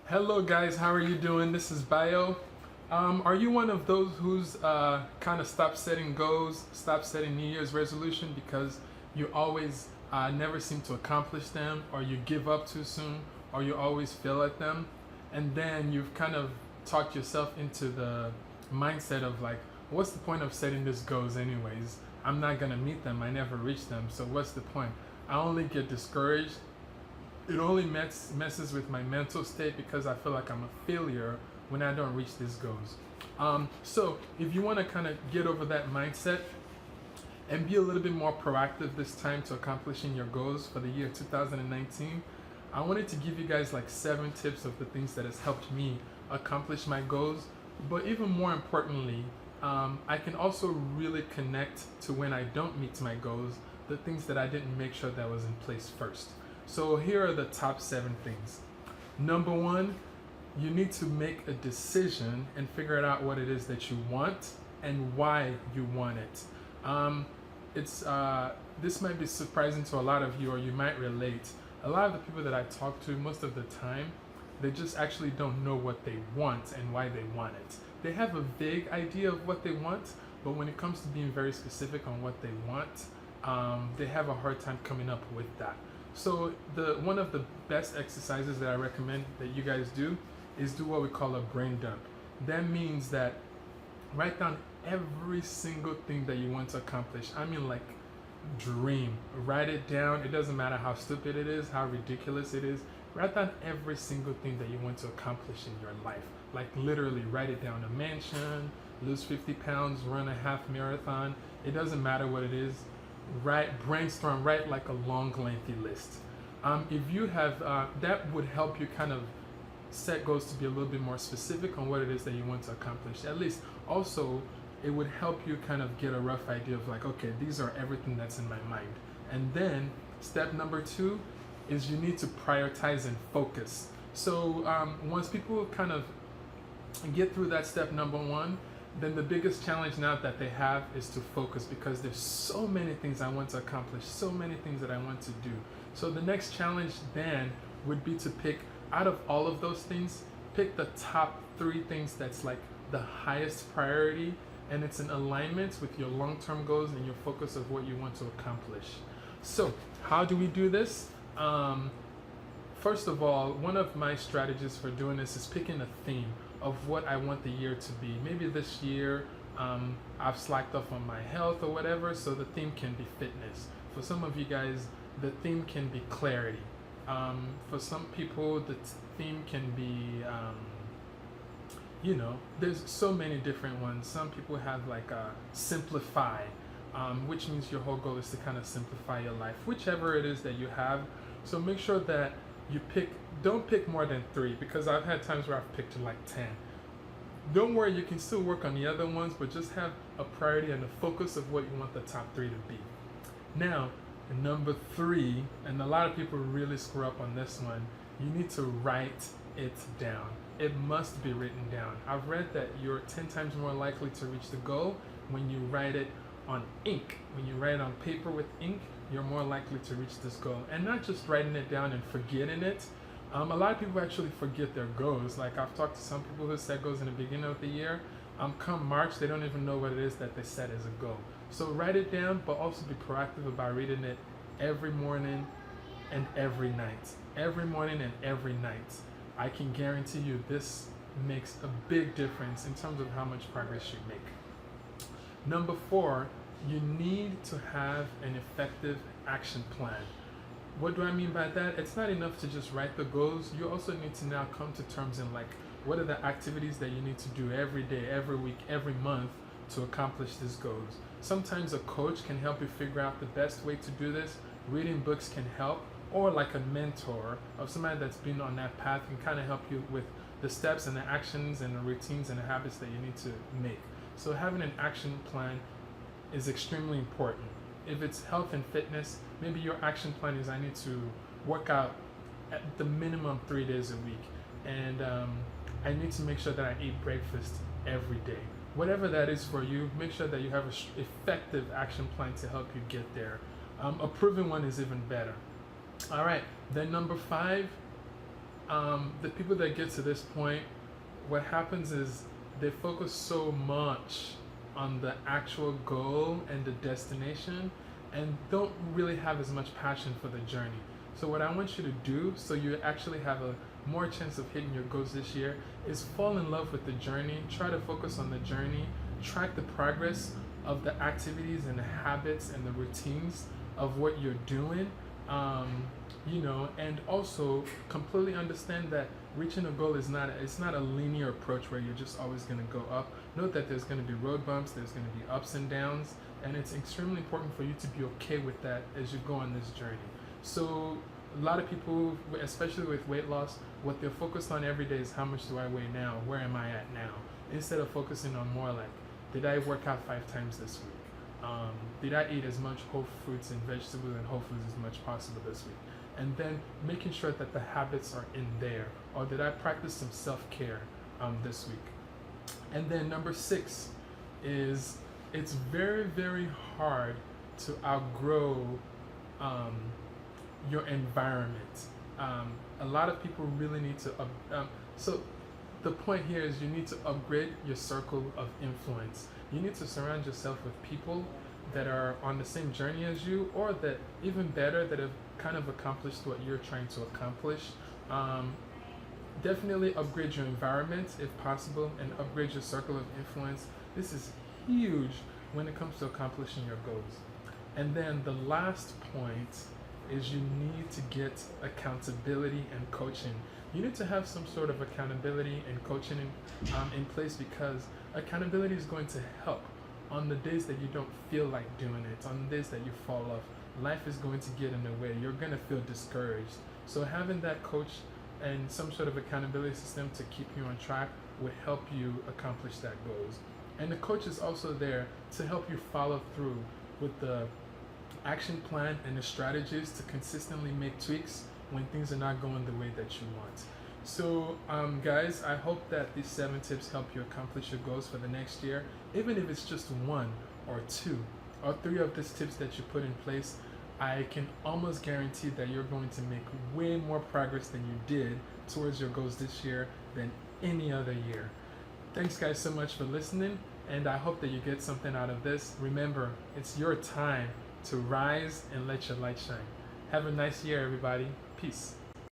Hello guys, how are you doing? This is Bayo. Are you one of those who's kind of stopped setting goals, stopped setting New Year's resolution because you always never seem to accomplish them, or you give up too soon, or you always fail at them, and then you've kind of talked yourself into the mindset of like, what's the point of setting these goals anyways? I'm not gonna meet them. I never reach them, so what's the point? I only get discouraged. It only messes with my mental state because I feel like I'm a failure when I don't reach these goals. So if you want to kind of get over that mindset and be a little bit more proactive this time to accomplishing your goals for the year 2019, I wanted to give you guys like 7 tips of the things that has helped me accomplish my goals. But even more importantly, I can also really connect to when I don't meet my goals, the things that I didn't make sure that was in place first. So here are the top 7 things. Number 1, you need to make a decision and figure out what it is that you want and why you want it. This might be surprising to a lot of you, or you might relate. A lot of the people that I talk to, most of the time, they just actually don't know what they want and why they want it. They have a vague idea of what they want, but when it comes to being very specific on what they want, they have a hard time coming up with that. So one of the best exercises that I recommend that you guys do is do what we call a brain dump. That means that write down every single thing that you want to accomplish. I mean, like, dream. Write it down. It doesn't matter how stupid it is, how ridiculous it is. Write down every single thing that you want to accomplish in your life. Like, literally write it down. A mansion, lose 50 pounds, run a half marathon. It doesn't matter what it is. Brainstorm, write like a long, lengthy list. If you have, that would help you kind of set goals to be a little bit more specific on what it is that you want to accomplish. At least, also, it would help you kind of get a rough idea of like, okay, these are everything that's in my mind. And then step number 2 is you need to prioritize and focus. So once people kind of get through that step number 1, then the biggest challenge now that they have is to focus, because there's so many things I want to accomplish, so many things that I want to do. So the next challenge then would be to pick, out of all of those things, pick the top 3 things that's like the highest priority, and it's in alignment with your long-term goals and your focus of what you want to accomplish. So how do we do this? First of all, one of my strategies for doing this is picking a theme of what I want the year to be. Maybe this year I've slacked off on my health or whatever, so the theme can be fitness. For some of you guys, the theme can be clarity. For some people, the theme can be, there's so many different ones. Some people have like simplify, which means your whole goal is to kind of simplify your life, whichever it is that you have. So make sure that you don't pick more than 3, because I've had times where I've picked like 10. Don't worry, you can still work on the other ones, but just have a priority and a focus of what you want the top 3 to be. Now, number 3, and a lot of people really screw up on this one, you need to write it down. It must be written down. I've read that you're 10 times more likely to reach the goal when you write it on ink. When you write it on paper with ink, you're more likely to reach this goal. And not just writing it down and forgetting it. A lot of people actually forget their goals. Like, I've talked to some people who set goals in the beginning of the year. Come March, they don't even know what it is that they set as a goal. So write it down, but also be proactive about reading it every morning and every night. Every morning and every night. I can guarantee you this makes a big difference in terms of how much progress you make. Number 4, you need to have an effective action plan. What do I mean by that? It's not enough to just write the goals. You also need to now come to terms in like, what are the activities that you need to do every day, every week, every month to accomplish these goals. Sometimes a coach can help you figure out the best way to do this. Reading books can help, or like a mentor of somebody that's been on that path can kind of help you with the steps and the actions and the routines and the habits that you need to make. So having an action plan is extremely important. If it's health and fitness, maybe your action plan is I need to work out at the minimum 3 days a week, and I need to make sure that I eat breakfast every day. Whatever that is for you, make sure that you have an effective action plan to help you get there. A proven one is even better. All right, then number 5, The people that get to this point, what happens is they focus so much on the actual goal and the destination and don't really have as much passion for the journey. So what I want you to do so you actually have a more chance of hitting your goals this year is fall in love with the journey, try to focus on the journey, track the progress of the activities and the habits and the routines of what you're doing, and also completely understand that reaching a goal is not a linear approach where you're just always going to go up. Note that there's going to be road bumps, there's going to be ups and downs, and it's extremely important for you to be okay with that as you go on this journey. So a lot of people, especially with weight loss, what they're focused on every day is how much do I weigh now, where am I at now, instead of focusing on more like, did I work out 5 times this week? Did I eat as much whole fruits and vegetables and whole foods as much possible this week? And then making sure that the habits are in there. Or did I practice some self-care this week? And then number 6 is it's very, very hard to outgrow your environment. A lot of people really need to, so the point here is you need to upgrade your circle of influence. You need to surround yourself with people that are on the same journey as you, or that even better, that have kind of accomplished what you're trying to accomplish. Definitely upgrade your environment if possible and upgrade your circle of influence. This is huge when it comes to accomplishing your goals. And then the last point is you need to get accountability and coaching. You need to have some sort of accountability and coaching in place, because accountability is going to help on the days that you don't feel like doing it, on the days that you fall off. Life is going to get in the way. You're going to feel discouraged. So having that coach and some sort of accountability system to keep you on track would help you accomplish that goals. And the coach is also there to help you follow through with the action plan and the strategies to consistently make tweaks when things are not going the way that you want. So guys, I hope that these 7 tips help you accomplish your goals for the next year. Even if it's just 1 or 2 or 3 of these tips that you put in place, I can almost guarantee that you're going to make way more progress than you did towards your goals this year than any other year. Thanks guys so much for listening, and I hope that you get something out of this. Remember, it's your time to rise and let your light shine. Have a nice year, everybody. Peace.